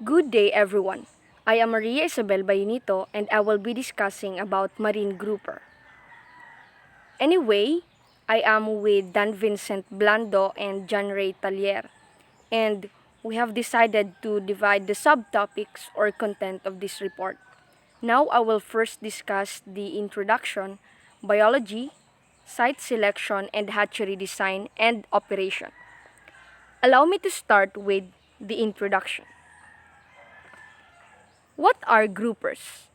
Good day everyone. I am Ma.Isabel and I will be discussing about marine grouper. Anyway, I am with Dan Vincent Blando and John Ray Talier, and we have decided to divide the subtopics or content of this report. Now I will first discuss the introduction, biology, site selection, and hatchery design and operation. Allow me to start with the introduction. What are groupers?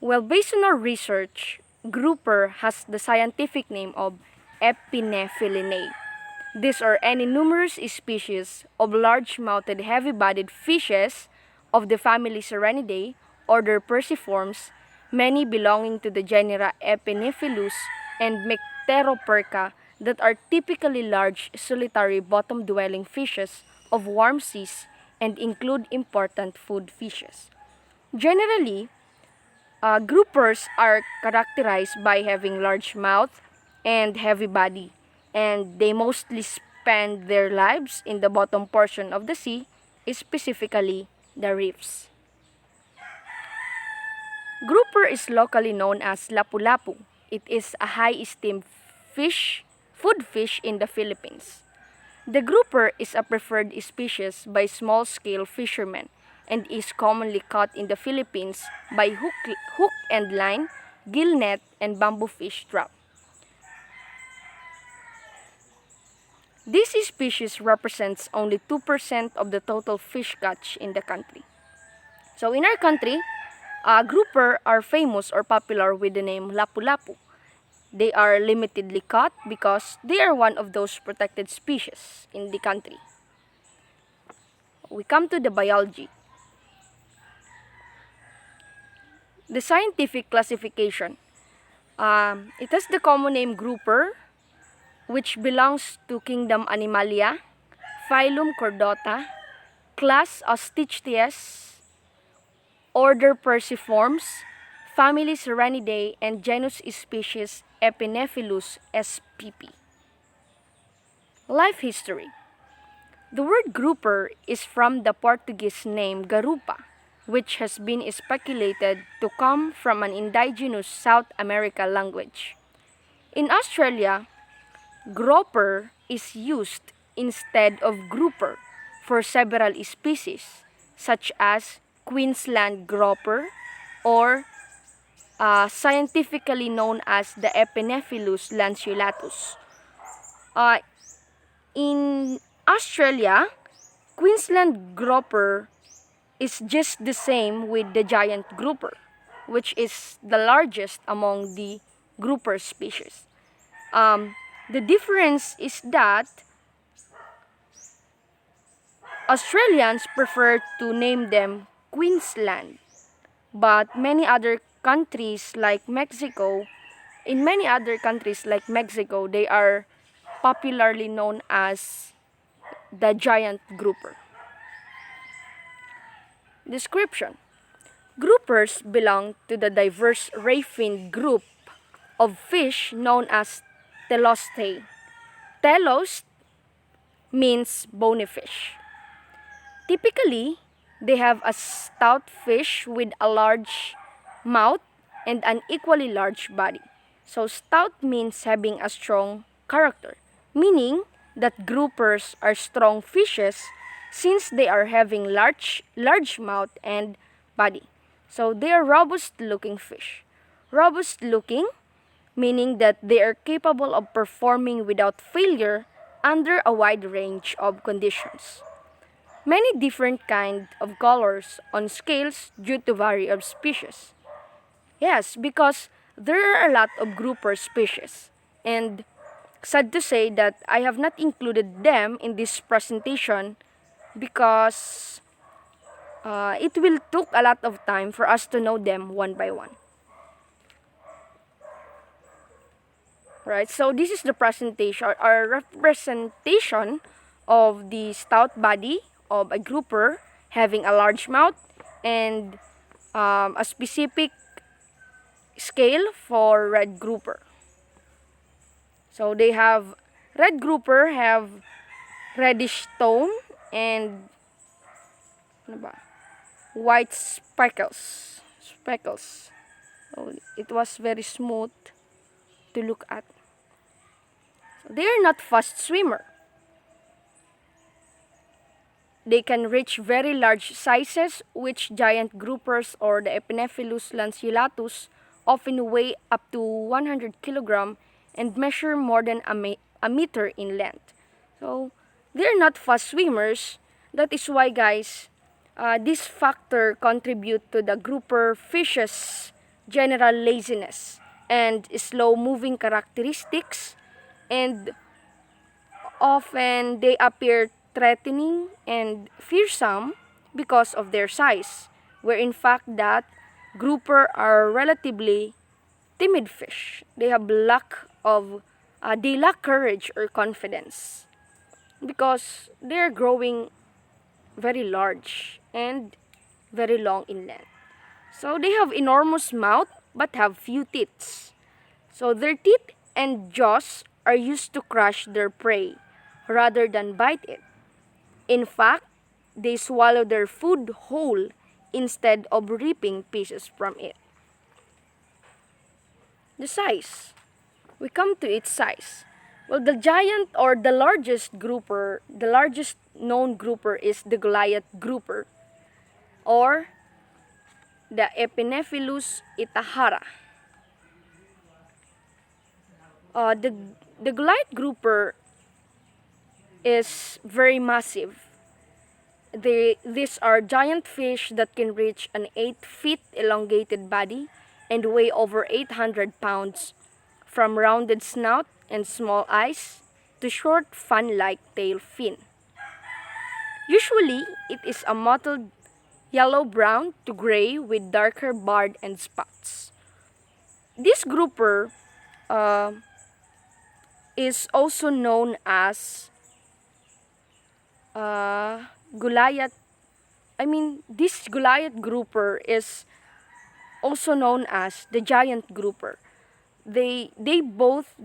Well, based on our research, grouper has the scientific name of Epinephrinae. These are any numerous species of large-mouthed, heavy-bodied fishes of the family Serenidae, order Perciformes, many belonging to the genera Epinephelus and Mecteroperca that are typically large, solitary, bottom-dwelling fishes of warm seas and include important food fishes. Generally, groupers are characterized by having large mouth and heavy body, and they mostly spend their lives in the bottom portion of the sea, specifically the reefs. Grouper is locally known as lapu-lapu. It is a high-esteemed food fish in the Philippines. The grouper is a preferred species by small-scale fishermen and is commonly caught in the Philippines by hook and line, gill net, and bamboo fish trap. This species represents only 2% of the total fish catch in the country. So in our country, grouper are famous or popular with the name lapu-lapu. They are limitedly caught because they are one of those protected species in the country. We come to the biology. The scientific classification. It has the common name grouper, which belongs to kingdom Animalia, phylum Chordata, class Ostichtes, order Perciformes, family Serenidae, and genus species Epinephelus spp. Life history. The word grouper is from the Portuguese name garupa, which has been speculated to come from an indigenous South America language. In Australia, groper is used instead of grouper for several species, such as Queensland grouper or scientifically known as the Epinephelus lanceolatus. In Australia, Queensland grouper is just the same with the giant grouper, which is the largest among the grouper species. The difference is that Australians prefer to name them Queensland, but in many other countries like Mexico, they are popularly known as the giant grouper. Description. Groupers belong to the diverse ray-finned group of fish known as Telostae. Telos means bony fish. Typically, they have a stout fish with a large mouth and an equally large body. So stout means having a strong character, meaning that groupers are strong fishes since they are having large mouth and body. So they are robust looking fish. Robust looking meaning that they are capable of performing without failure under a wide range of conditions. Many different kinds of colors on scales due to vary of species. Yes, because there are a lot of grouper species, and sad to say that I have not included them in this presentation because it will took a lot of time for us to know them one by one. Right, so this is the presentation or representation of the stout body of a grouper having a large mouth and a specific scale for red grouper. So they have red grouper have reddish tone and white speckles. So it was very smooth to look at. So they are not fast swimmer. They can reach very large sizes, which giant groupers or the Epinephelus lanceolatus often weigh up to 100 kg and measure more than a meter in length. So they're not fast swimmers. That is why, guys, this factor contribute to the grouper fish's general laziness and slow moving characteristics, and often they appear threatening and fearsome because of their size, where in fact that grouper are relatively timid fish. They lack courage or confidence because they're growing very large and very long in length. So they have enormous mouth but have few teeth. So their teeth and jaws are used to crush their prey rather than bite it. In fact, they swallow their food whole instead of ripping pieces from it. The size. We come to its size. Well, the giant or the largest known grouper is the Goliath grouper or the Epinephelus itahara. The Goliath grouper is very massive. These are giant fish that can reach an 8 feet elongated body and weigh over 800 pounds, from rounded snout and small eyes to short fan-like tail fin. Usually, it is a mottled yellow-brown to gray with darker barred and spots. This grouper is also known as Goliath. This Goliath grouper is also known as the giant grouper. They both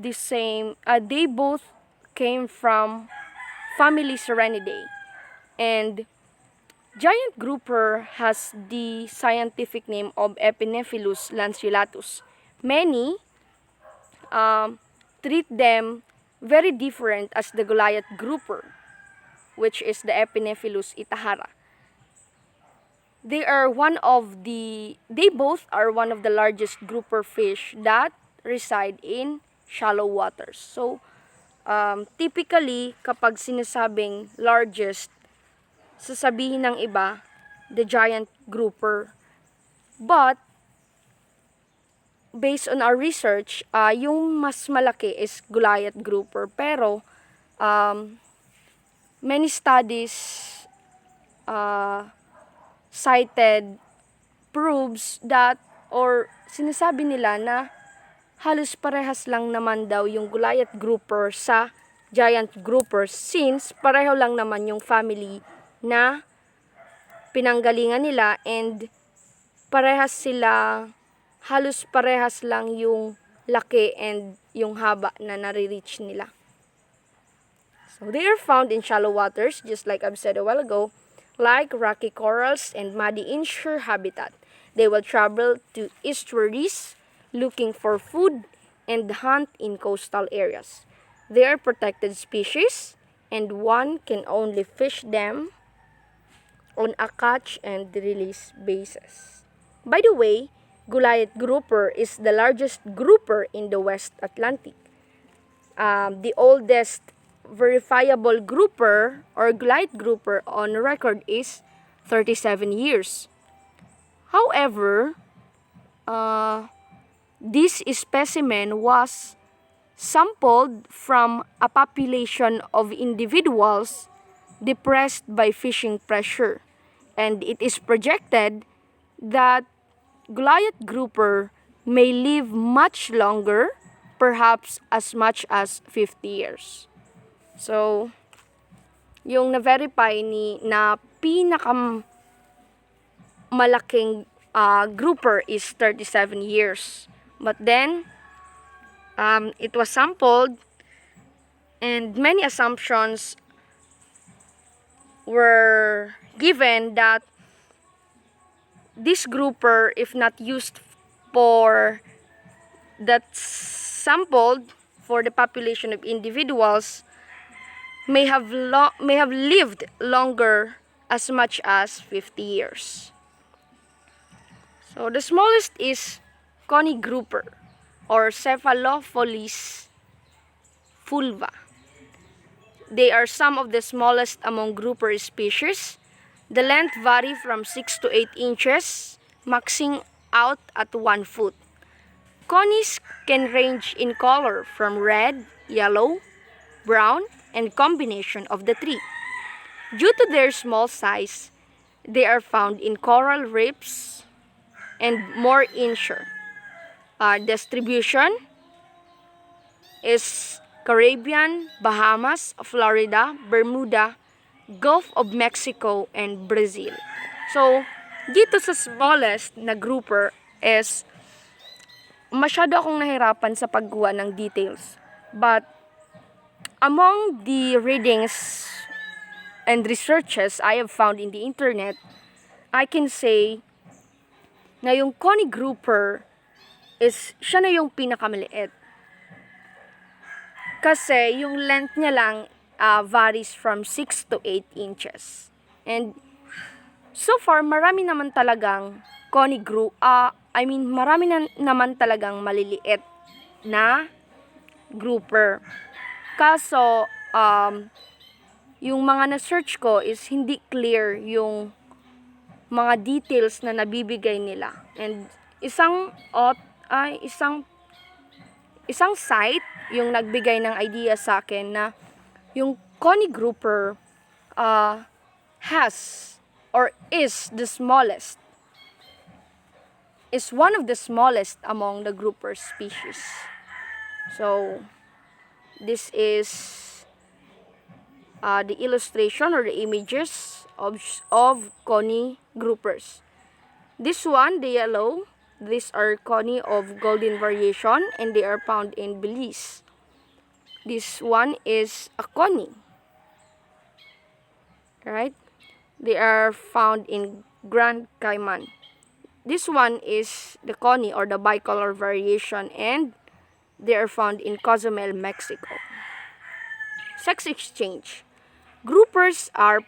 came from family Serenidae, and giant grouper has the scientific name of Epinephelus lanceolatus. Many treat them very different as the Goliath grouper, which is the Epinephelus itahara. They both are one of the largest grouper fish that reside in shallow waters. So, typically, kapag sinasabing largest, sasabihin ng iba, the giant grouper. But, based on our research, yung mas malaki is Goliath grouper. Pero, many studies cited proves that, or sinasabi nila na halos parehas lang naman daw yung Goliath grouper sa giant grouper, since pareho lang naman yung family na pinanggalingan nila, and halos parehas lang yung laki and yung haba na nare-reach nila. So they are found in shallow waters, just like I've said a while ago, like rocky corals and muddy inshore habitat. They will travel to estuaries looking for food and hunt in coastal areas. They are protected species, and one can only fish them on a catch and release basis. By the way, Goliath grouper is the largest grouper in the West Atlantic. The oldest verifiable grouper or Goliath grouper on record is 37 years. However, this specimen was sampled from a population of individuals depressed by fishing pressure, and it is projected that Goliath grouper may live much longer, perhaps as much as 50 years. So, yung na-verify na pinakamalaking grouper is 37 years. But then, it was sampled, and many assumptions were given that this grouper, if not used for that sampled for the population of individuals, may have lived longer as much as 50 years. So the smallest is Coney grouper or Cephalopholis fulva. They are some of the smallest among grouper species. The length vary from 6 to 8 inches, maxing out at 1 foot. Conies can range in color from red, yellow, brown, and combination of the three. Due to their small size, they are found in coral reefs and more inshore. Distribution is Caribbean, Bahamas, Florida, Bermuda, Gulf of Mexico, and Brazil. So, dito sa smallest na grouper is masyado akong nahirapan sa pagkuha ng details. But, among the readings and researches I have found in the internet, I can say na yung Coney grouper is siya na yung pinakamaliit. Kasi yung length niya lang varies from 6 to 8 inches. And so far, marami naman talagang marami naman talagang maliliit na grouper. Kaso, yung mga na-search ko is hindi clear yung mga details na nabibigay nila. And isang site yung nagbigay ng idea sa akin na yung Coney grouper has or is one of the smallest among the grouper species. So this is the illustration or the images of Coney groupers. This one, the yellow, these are Coney of golden variation, and they are found in Belize. This one is a Coney, right? They are found in Grand Cayman. This one is the Coney or the bicolor variation, and they are found in Cozumel, Mexico. Sex exchange. Groupers are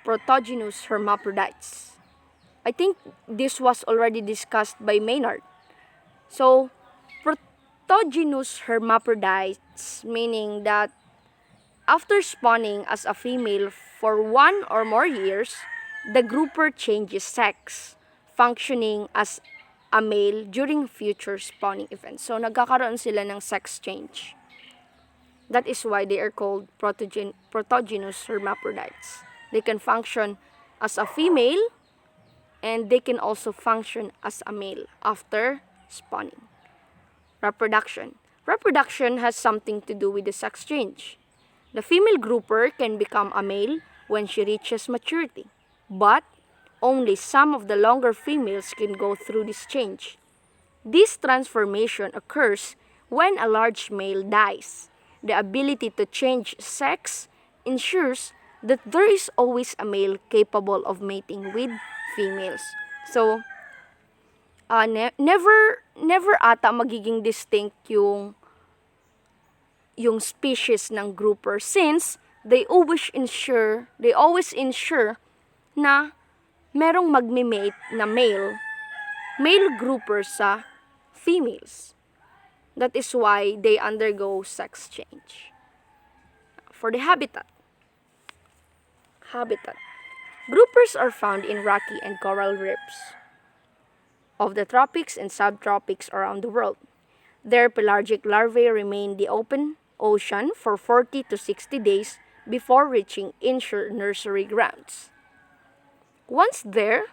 protogynous hermaphrodites. I think this was already discussed by Maynard. So, protogynous hermaphrodites, meaning that after spawning as a female for 1 or more years, the grouper changes sex, functioning as a male during future spawning events. So, nagkakaroon sila ng sex change. That is why they are called protogynous hermaphrodites. They can function as a female, and they can also function as a male after spawning. Reproduction. Reproduction has something to do with the sex change. The female grouper can become a male when she reaches maturity, but only some of the longer females can go through this change. This transformation occurs when a large male dies. The ability to change sex ensures that there is always a male capable of mating with females. So, never ata magiging distinct yung species ng grouper, since they always ensure na merong magme-mate na male grouper sa females. That is why they undergo sex change. For the habitat. Groupers are found in rocky and coral reefs of the tropics and subtropics around the world. Their pelagic larvae remain in the open ocean for 40 to 60 days before reaching inshore nursery grounds. Once they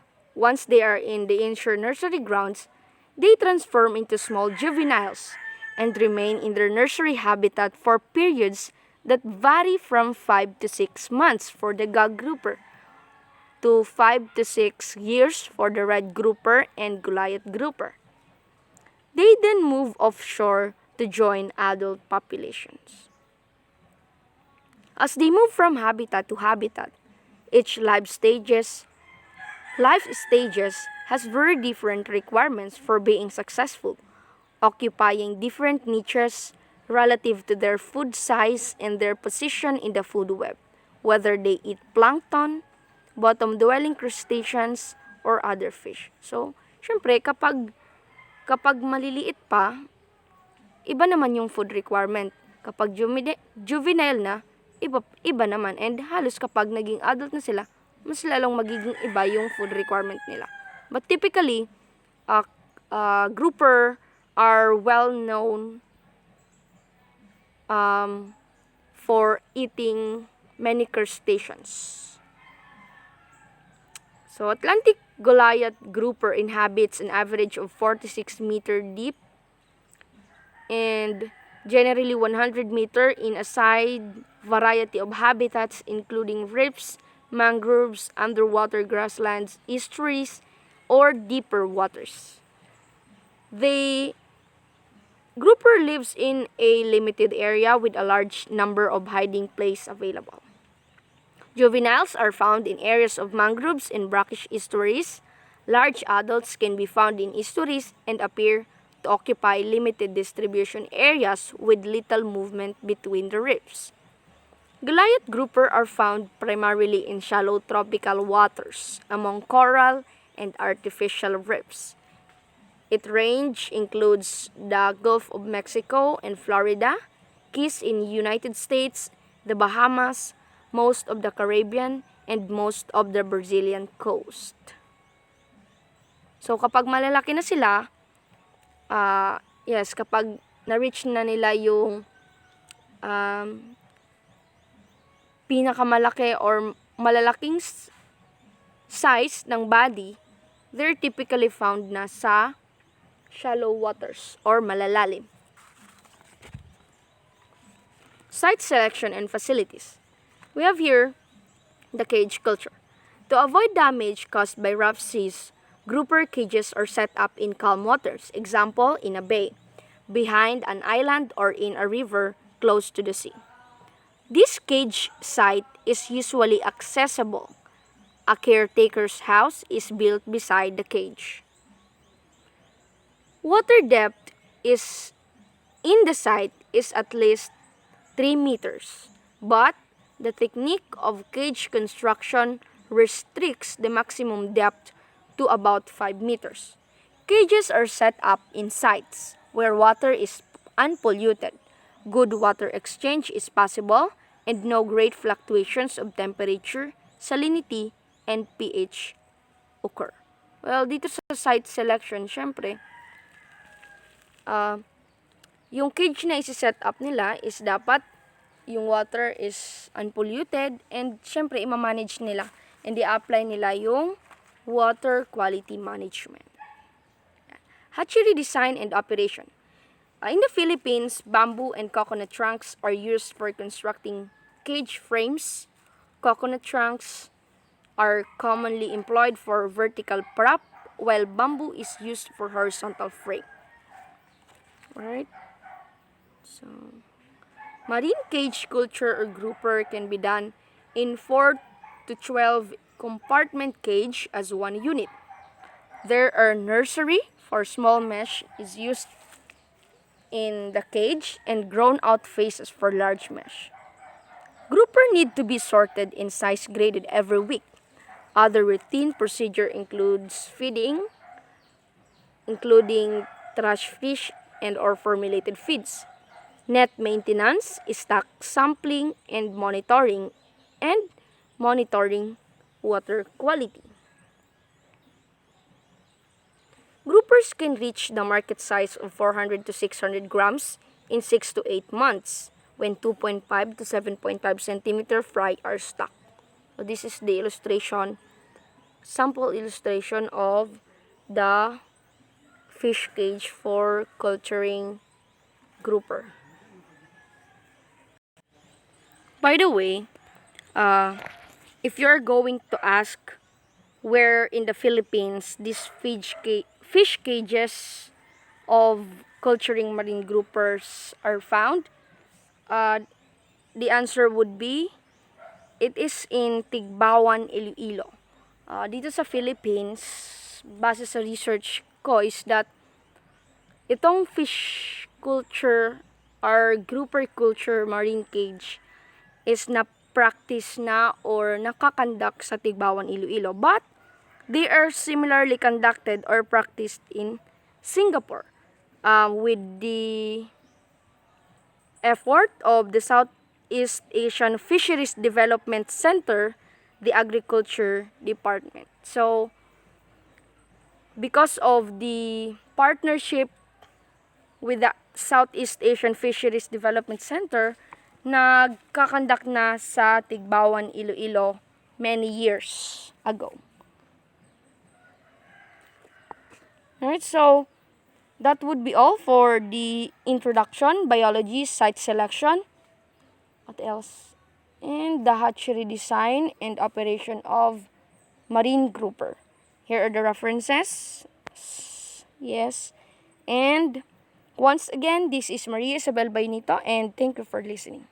are in the inshore nursery grounds, they transform into small juveniles and remain in their nursery habitat for periods that vary from 5 to 6 months for the gug grouper to 5 to 6 years for the red grouper and Goliath grouper. They then move offshore to join adult populations. As they move from habitat to habitat, each life stages has very different requirements for being successful, occupying different niches relative to their food size and their position in the food web, whether they eat plankton, bottom-dwelling crustaceans, or other fish. So, syempre, kapag maliliit pa, iba naman yung food requirement. Kapag juvenile na, iba naman. And halos kapag naging adult na sila, mas lalong magiging iba yung food requirement nila. But typically, grouper are well known for eating many crustaceans. So, Atlantic Goliath grouper inhabits an average of 46 meter deep and generally 100 meter in a wide variety of habitats including reefs, mangroves, underwater grasslands, estuaries, or deeper waters. The grouper lives in a limited area with a large number of hiding places available. Juveniles are found in areas of mangroves and brackish estuaries. Large adults can be found in estuaries and appear to occupy limited distribution areas with little movement between the reefs. Goliath grouper are found primarily in shallow tropical waters among coral and artificial reefs. Its range includes the Gulf of Mexico and Florida, Keys in United States, the Bahamas, most of the Caribbean, and most of the Brazilian coast. So, kapag malalaki na sila, kapag na-reach na nila yung pinakamalaki or malalaking size ng body, they're typically found na sa shallow waters or malalalim. Site selection and facilities. We have here the cage culture. To avoid damage caused by rough seas, grouper cages are set up in calm waters, example, in a bay, behind an island, or in a river close to the sea. This cage site is usually accessible. A caretaker's house is built beside the cage. Water depth is in the site is at least 3 meters, but the technique of cage construction restricts the maximum depth to about 5 meters. Cages are set up in sites where water is unpolluted, good water exchange is possible, and no great fluctuations of temperature, salinity, and pH occur. Well, dito sa site selection, syempre, yung cage na isi-set up nila is dapat yung water is unpolluted, and syempre ima-manage nila and i-apply nila yung water quality management. Hatchery design and operation. In the Philippines, bamboo and coconut trunks are used for constructing cage frames. Coconut trunks are commonly employed for vertical prop, while bamboo is used for horizontal frame. Alright? So, marine cage culture or grouper can be done in 4 to 12 compartment cage as one unit. There are nursery for small mesh is used in the cage and grown out phases for large mesh. Grouper need to be sorted and size graded every week. Other routine procedure includes feeding, including trash fish and or formulated feeds. Net maintenance, stock sampling, and monitoring water quality. Groupers can reach the market size of 400 to 600 grams in 6 to 8 months when 2.5 to 7.5 centimeter fry are stocked. So this is the sample illustration of the fish cage for culturing grouper. By the way, if you're going to ask where in the Philippines these fish cages of culturing marine groupers are found, the answer would be it is in Tigbawan, Iloilo. Dito sa Philippines, base sa research ko is that itong fish culture or grouper culture marine cage is na-practice na or nakakandak sa Tigbawan, Iloilo. But they are similarly conducted or practiced in Singapore with the effort of the Southeast Asian Fisheries Development Center, the Agriculture Department. So, because of the partnership with the Southeast Asian Fisheries Development Center, nagkakandak na sa Tigbawan, Iloilo many years ago. Alright, so that would be all for the introduction, biology, site selection. What else? And the hatchery design and operation of marine grouper. Here are the references. Yes. And once again, this is Ma.Isabel and thank you for listening.